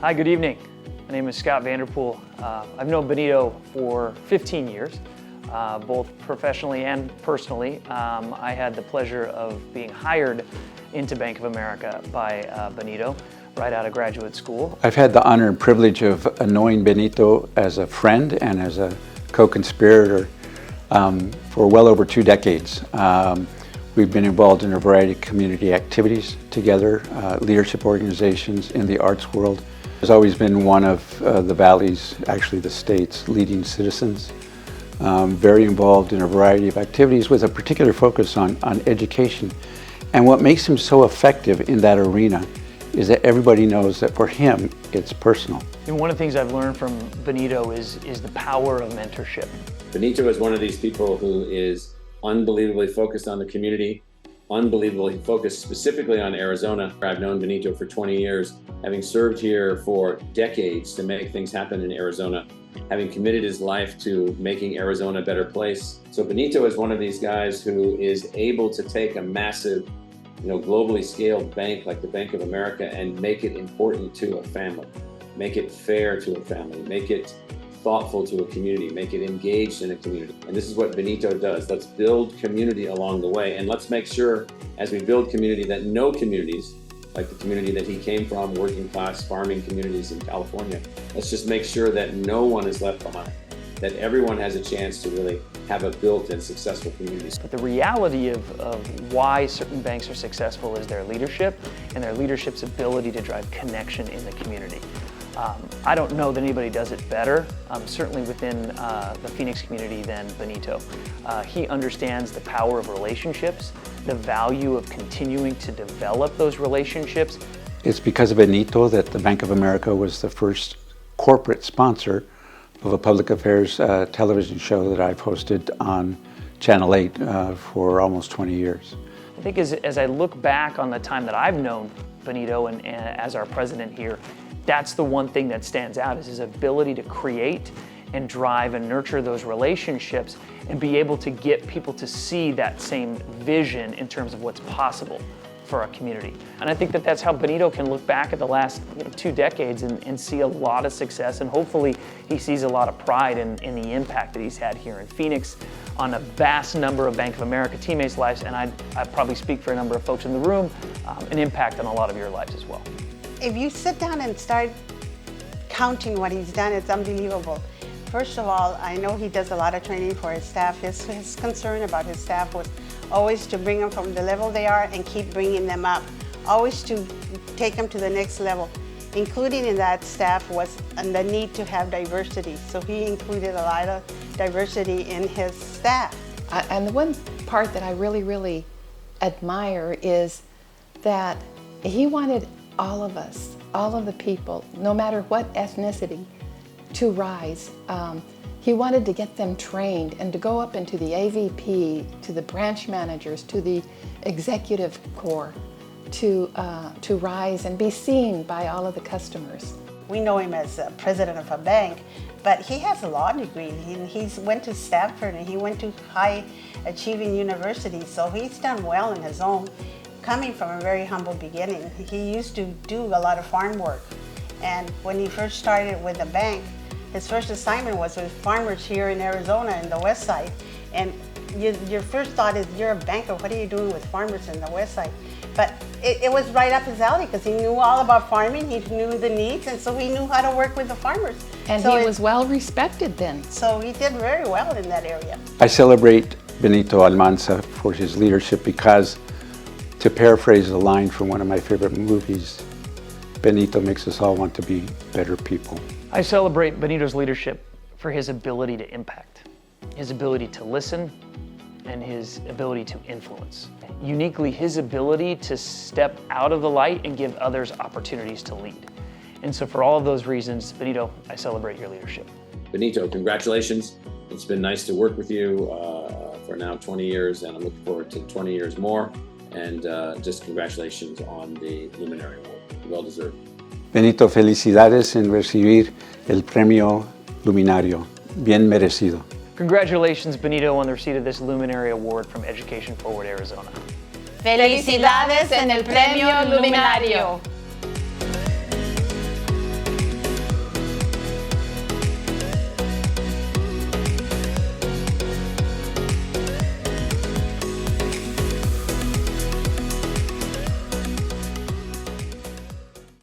Hi, good evening. My name is Scott Vanderpool. I've known Benito for 15 years, both professionally and personally. I had the pleasure of being hired into Bank of America by Benito right out of graduate school. I've had the honor and privilege of knowing Benito as a friend and as a co-conspirator for well over 2 decades. We've been involved in a variety of community activities together, leadership organizations in the arts world. He's always been one of the Valley's, actually the state's, leading citizens. Very involved in a variety of activities with a particular focus on education. And what makes him so effective in that arena is that everybody knows that for him, it's personal. And one of the things I've learned from Benito is the power of mentorship. Benito is one of these people who is unbelievably focused on the community, unbelievably focused specifically on Arizona. I've known Benito for 20 years, having served here for decades to make things happen in Arizona, having committed his life to making Arizona a better place. So Benito is one of these guys who is able to take a massive, globally scaled bank like the Bank of America and make it important to a family, make it fair to a family, make it thoughtful to a community, make it engaged in a community. And this is what Benito does. Let's build community along the way, and let's make sure as we build community that no communities, like the community that he came from, working class farming communities in California, let's just make sure that no one is left behind, that everyone has a chance to really have a built and successful community. But the reality of why certain banks are successful is their leadership and their leadership's ability to drive connection in the community. I don't know that anybody does it better, certainly within the Phoenix community, than Benito. He understands the power of relationships, the value of continuing to develop those relationships. It's because of Benito that the Bank of America was the first corporate sponsor of a public affairs television show that I've hosted on Channel 8 for almost 20 years. I think as I look back on the time that I've known Benito and as our president here, that's the one thing that stands out, is his ability to create and drive and nurture those relationships and be able to get people to see that same vision in terms of what's possible for our community. And I think that that's how Benito can look back at the last 2 decades and see a lot of success, and hopefully he sees a lot of pride in the impact that he's had here in Phoenix on a vast number of Bank of America teammates' lives, and I probably speak for a number of folks in the room, an impact on a lot of your lives as well. If you sit down and start counting what he's done, it's unbelievable. First of all, I know he does a lot of training for his staff. His concern about his staff was always to bring them from the level they are and keep bringing them up, always to take them to the next level. Including in that staff was the need to have diversity. So he included a lot of diversity in his staff. And the one part that I really admire is that he wanted all of us, all of the people, no matter what ethnicity, to rise. He wanted to get them trained and to go up into the AVP, to the branch managers, to the executive corps, to rise and be seen by all of the customers. We know him as president of a bank, but he has a law degree. He went to Stanford and he went to high achieving universities, so he's done well in his own. Coming from a very humble beginning, he used to do a lot of farm work. And when he first started with the bank, his first assignment was with farmers here in Arizona in the West Side. And your first thought is, you're a banker, what are you doing with farmers in the West Side? But it was right up his alley because he knew all about farming, he knew the needs, and so he knew how to work with the farmers. And so he was well respected then. So he did very well in that area. I celebrate Benito Almanza for his leadership because, to paraphrase a line from one of my favorite movies, Benito makes us all want to be better people. I celebrate Benito's leadership for his ability to impact, his ability to listen, and his ability to influence. Uniquely, his ability to step out of the light and give others opportunities to lead. And so for all of those reasons, Benito, I celebrate your leadership. Benito, congratulations. It's been nice to work with you for now 20 years, and I'm looking forward to 20 years more. And just congratulations on the Luminary Award. Well deserved. Benito, felicidades en recibir el premio Luminario. Bien merecido. Congratulations, Benito, on the receipt of this Luminary Award from Education Forward Arizona. Felicidades en el premio Luminario.